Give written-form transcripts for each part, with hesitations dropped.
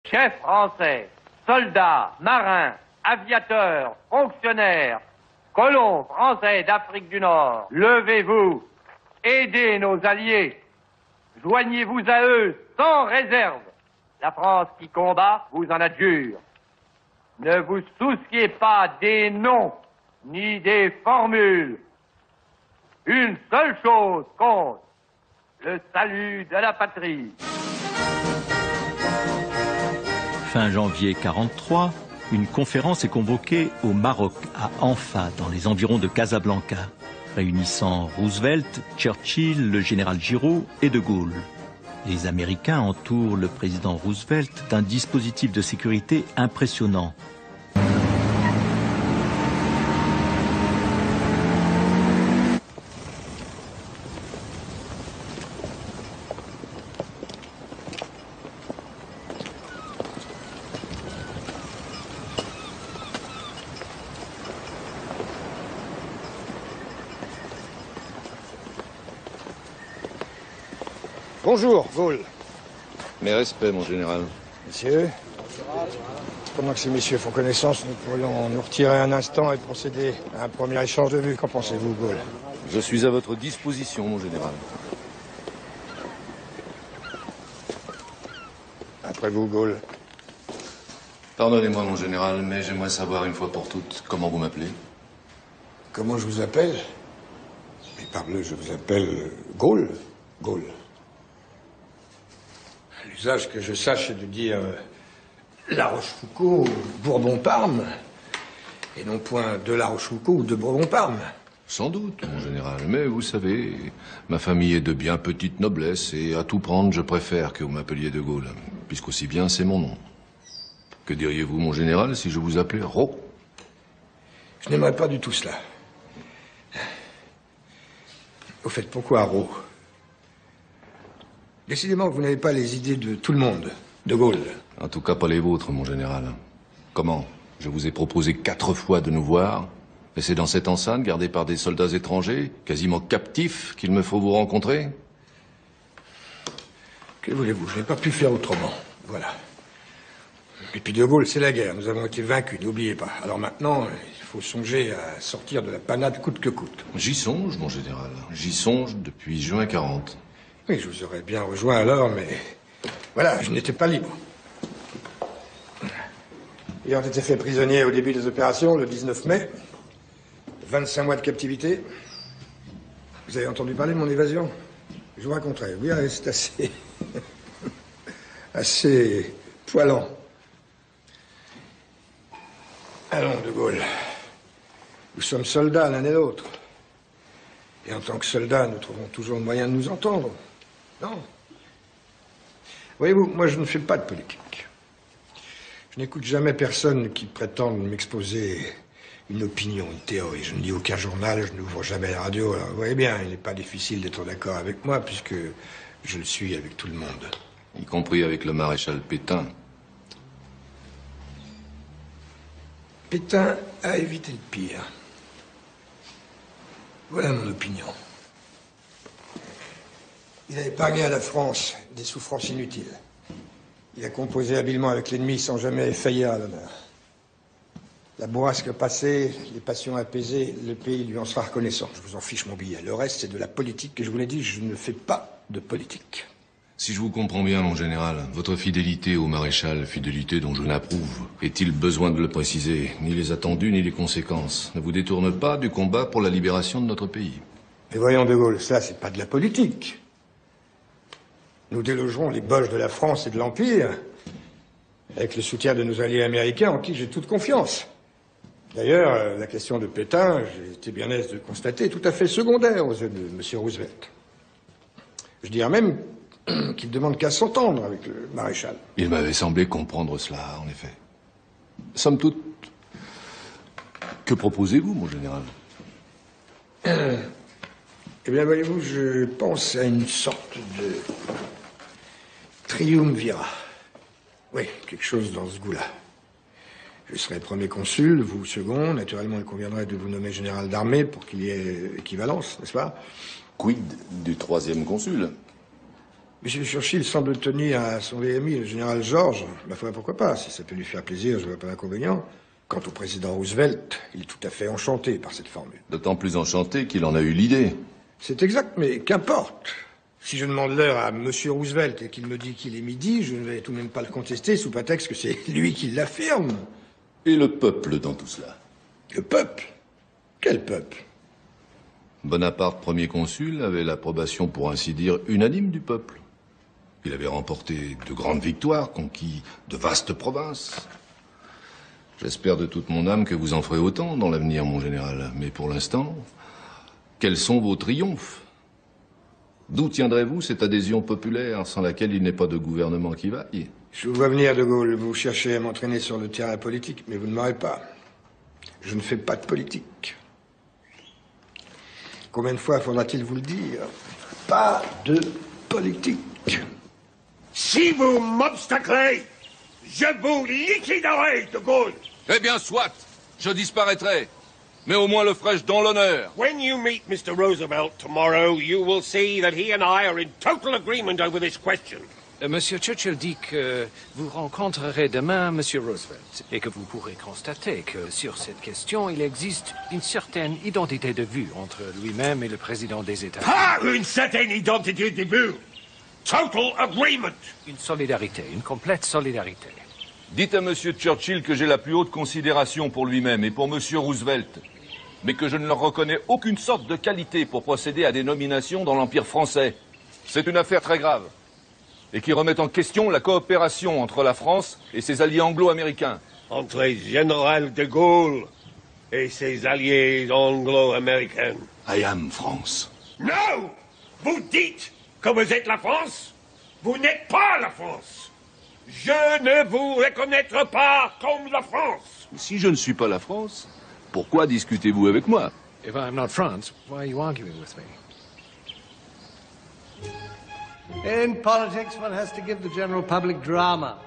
Chefs français, soldats, marins, aviateurs, fonctionnaires, colons français d'Afrique du Nord, levez-vous, aidez nos alliés, joignez-vous à eux sans réserve. La France qui combat vous en adjure. Ne vous souciez pas des noms ni des formules. Une seule chose compte, le salut de la patrie. Fin janvier 1943, une conférence est convoquée au Maroc, à Anfa, dans les environs de Casablanca, réunissant Roosevelt, Churchill, le général Giraud et de Gaulle. Les Américains entourent le président Roosevelt d'un dispositif de sécurité impressionnant. Bonjour, Gaulle. Mes respects, mon général. Messieurs, pendant que ces messieurs font connaissance, nous pourrions nous retirer un instant et procéder à un premier échange de vues. Qu'en pensez-vous, Gaulle? Je suis à votre disposition, mon général. Après vous, Gaulle. Pardonnez-moi, mon général, mais j'aimerais savoir une fois pour toutes comment vous m'appelez. Comment je vous appelle? Mais parbleu, je vous appelle Gaulle. Gaulle. L'usage que je sache est de dire La Rochefoucauld ou Bourbon-Parme, et non point de La Rochefoucauld ou de Bourbon-Parme. Sans doute, mon général, mais vous savez, ma famille est de bien petite noblesse, et à tout prendre, je préfère que vous m'appeliez de Gaulle, puisqu'aussi bien c'est mon nom. Que diriez-vous, mon général, si je vous appelais Ro? Je n'aimerais pas du tout cela. Au fait, pourquoi Ro? Décidément, vous n'avez pas les idées de tout le monde, de Gaulle. En tout cas, pas les vôtres, mon général. Comment? Je vous ai proposé 4 fois de nous voir, et c'est dans cette enceinte, gardée par des soldats étrangers, quasiment captifs, qu'il me faut vous rencontrer? Que voulez-vous? Je n'ai pas pu faire autrement. Voilà. Et puis de Gaulle, c'est la guerre. Nous avons été vaincus, n'oubliez pas. Alors maintenant, il faut songer à sortir de la panade coûte que coûte. J'y songe, mon général. J'y songe depuis juin 40. Oui, je vous aurais bien rejoint alors, mais... Voilà, je n'étais pas libre. Ayant été fait prisonnier au début des opérations, le 19 mai, 25 mois de captivité. Vous avez entendu parler de mon évasion? Je vous raconterai. Oui, c'est assez... assez poilant. Allons, de Gaulle. Nous sommes soldats l'un et l'autre. Et en tant que soldats, nous trouvons toujours le moyen de nous entendre. Non. Voyez-vous, moi je ne fais pas de politique. Je n'écoute jamais personne qui prétende m'exposer une opinion, une théorie. Je ne lis aucun journal, je n'ouvre jamais la radio. Alors, vous voyez bien, il n'est pas difficile d'être d'accord avec moi puisque je le suis avec tout le monde. Y compris avec le maréchal Pétain. Pétain a évité le pire. Voilà mon opinion. Il a épargné à la France des souffrances inutiles. Il a composé habilement avec l'ennemi sans jamais faillir à l'honneur. La bourrasque passée, les passions apaisées, le pays lui en sera reconnaissant. Je vous en fiche mon billet. Le reste, c'est de la politique que je vous l'ai dit, je ne fais pas de politique. Si je vous comprends bien, mon général, votre fidélité au maréchal, fidélité dont je n'approuve, est-il besoin de le préciser? Ni les attendus, ni les conséquences ne vous détournent pas du combat pour la libération de notre pays. Mais voyons, de Gaulle, ça, c'est pas de la politique. Nous délogerons les boches de la France et de l'Empire avec le soutien de nos alliés américains en qui j'ai toute confiance. D'ailleurs, la question de Pétain, j'ai été bien aise de constater, tout à fait secondaire aux yeux de M. Roosevelt. Je dirais même qu'il demande qu'à s'entendre avec le maréchal. Il m'avait semblé comprendre cela, en effet. Somme toute, que proposez-vous, mon général? Eh bien, voyez-vous, je pense à une sorte de triumvirat. Oui, quelque chose dans ce goût-là. Je serai premier consul, vous second. Naturellement, il conviendrait de vous nommer général d'armée pour qu'il y ait équivalence, n'est-ce pas? Quid du 3e consul? M. Churchill semble tenir à son vieil ami, le général George. Ma foi, pourquoi pas? Si ça peut lui faire plaisir, je ne vois pas d'inconvénient. Quant au président Roosevelt, il est tout à fait enchanté par cette formule. D'autant plus enchanté qu'il en a eu l'idée. C'est exact, mais qu'importe. Si je demande l'heure à M. Roosevelt et qu'il me dit qu'il est midi, je ne vais tout de même pas le contester sous prétexte que c'est lui qui l'affirme. Et le peuple dans tout cela? Le peuple? Quel peuple? Bonaparte, premier consul, avait l'approbation, pour ainsi dire, unanime du peuple. Il avait remporté de grandes victoires, conquis de vastes provinces. J'espère de toute mon âme que vous en ferez autant dans l'avenir, mon général. Mais pour l'instant, quels sont vos triomphes? D'où tiendrez-vous cette adhésion populaire sans laquelle il n'est pas de gouvernement qui vaille? Je vous vois venir, de Gaulle. Vous cherchez à m'entraîner sur le terrain politique, mais vous ne m'aurez pas. Je ne fais pas de politique. Combien de fois faudra-t-il vous le dire? Pas de politique. Si vous m'obstaclez, je vous liquiderai, de Gaulle. Eh bien, soit. Je disparaîtrai. Mais au moins le ferai-je dans l'honneur. When you meet Mr. Roosevelt tomorrow, you will see that he and I are in total agreement over this question. Monsieur Churchill dit que vous rencontrerez demain Monsieur Roosevelt et que vous pourrez constater que sur cette question, il existe une certaine identité de vue entre lui-même et le président des États-Unis. Ah, une certaine identité de vue. Total agreement. Une solidarité, une complète solidarité. Dites à Monsieur Churchill que j'ai la plus haute considération pour lui-même et pour Monsieur Roosevelt, mais que je ne leur reconnais aucune sorte de qualité pour procéder à des nominations dans l'Empire français. C'est une affaire très grave, et qui remet en question la coopération entre la France et ses alliés anglo-américains. Entre le général de Gaulle et ses alliés anglo-américains. I am France. Non! Vous dites que vous êtes la France? Vous n'êtes pas la France! Je ne vous reconnaîtrai pas comme la France! Si je ne suis pas la France, pourquoi discutez-vous avec moi? If I'm not France, why are you arguing with me? In politics, one has to give the general public drama.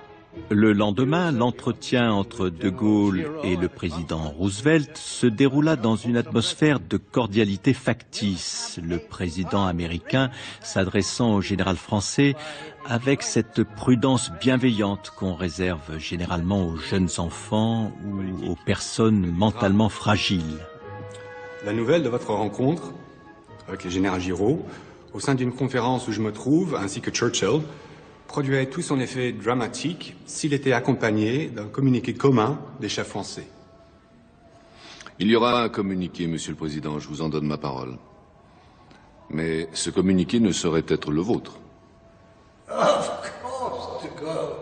Le lendemain, l'entretien entre De Gaulle et le président Roosevelt se déroula dans une atmosphère de cordialité factice, le président américain s'adressant au général français avec cette prudence bienveillante qu'on réserve généralement aux jeunes enfants ou aux personnes mentalement fragiles. La nouvelle de votre rencontre avec le général Giraud, au sein d'une conférence où je me trouve, ainsi que Churchill, produirait tout son effet dramatique s'il était accompagné d'un communiqué commun des chefs français. Il y aura un communiqué, Monsieur le Président, je vous en donne ma parole. Mais ce communiqué ne saurait être le vôtre. Of course, de Gaulle.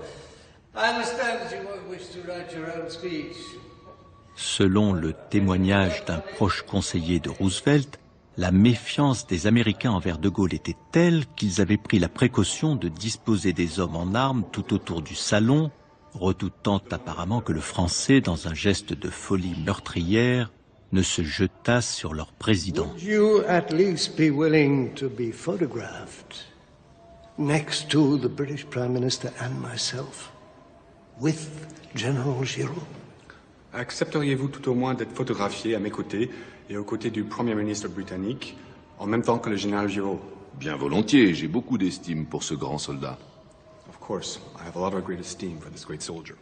I understand that you won't wish to write your own speech. Selon le témoignage d'un proche conseiller de Roosevelt, la méfiance des Américains envers De Gaulle était telle qu'ils avaient pris la précaution de disposer des hommes en armes tout autour du salon, redoutant apparemment que le Français, dans un geste de folie meurtrière, ne se jetât sur leur président. Would you at least be willing to be photographed next to the British Prime Minister and myself, with General Giraud? Accepteriez-vous tout au moins d'être photographié à mes côtés et aux côtés du Premier ministre britannique, en même temps que le général Giraud? Bien volontiers, j'ai beaucoup d'estime pour ce grand soldat. Of course, I have a lot of great esteem for this great soldier.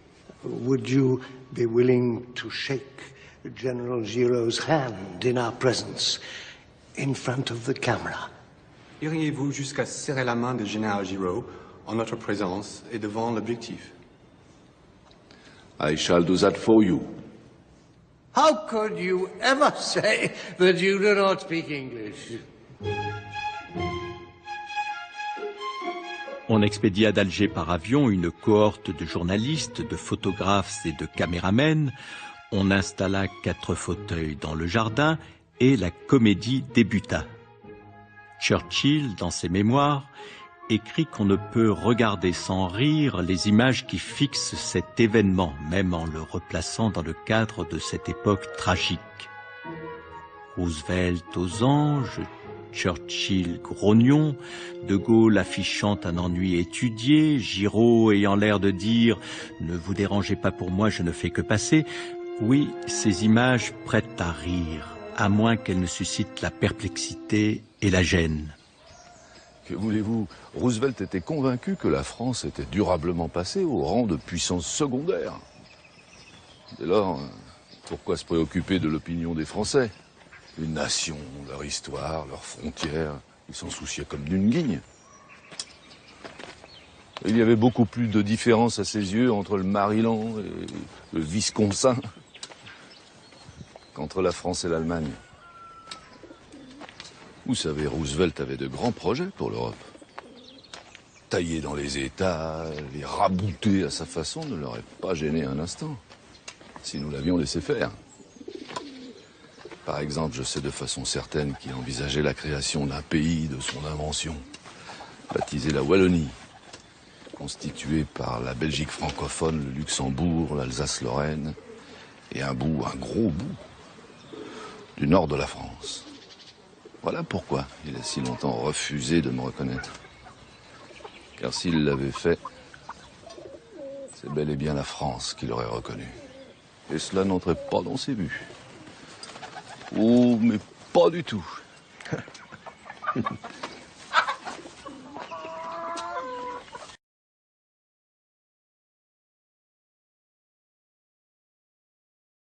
Would you be willing to shake General Giraud's hand in our presence, in front of the camera? Iriez-vous jusqu'à serrer la main du général Giraud en notre présence et devant l'objectif? I shall do that for you. How could you ever say that you do not speak English? On expédia d'Alger par avion une cohorte de journalistes, de photographes et de caméramens. On installa 4 fauteuils dans le jardin et la comédie débuta. Churchill, dans ses mémoires, écrit qu'on ne peut regarder sans rire les images qui fixent cet événement, même en le replaçant dans le cadre de cette époque tragique. Roosevelt aux anges, Churchill grognon, De Gaulle affichant un ennui étudié, Giraud ayant l'air de dire « Ne vous dérangez pas pour moi, je ne fais que passer ». Oui, ces images prêtent à rire, à moins qu'elles ne suscitent la perplexité et la gêne. Que voulez-vous? Roosevelt était convaincu que la France était durablement passée au rang de puissance secondaire. Dès lors, pourquoi se préoccuper de l'opinion des Français? Une nation, leur histoire, leurs frontières, ils s'en souciaient comme d'une guigne. Il y avait beaucoup plus de différence à ses yeux entre le Maryland et le Wisconsin qu'entre la France et l'Allemagne. Vous savez, Roosevelt avait de grands projets pour l'Europe. Tailler dans les États, les rabouter à sa façon ne l'aurait pas gêné un instant, si nous l'avions laissé faire. Par exemple, je sais de façon certaine qu'il envisageait la création d'un pays de son invention, baptisé la Wallonie, constitué par la Belgique francophone, le Luxembourg, l'Alsace-Lorraine, et un gros bout, du nord de la France. Voilà pourquoi il a si longtemps refusé de me reconnaître. Car s'il l'avait fait, c'est bel et bien la France qui l'aurait reconnu. Et cela n'entrait pas dans ses buts. Oh, mais pas du tout.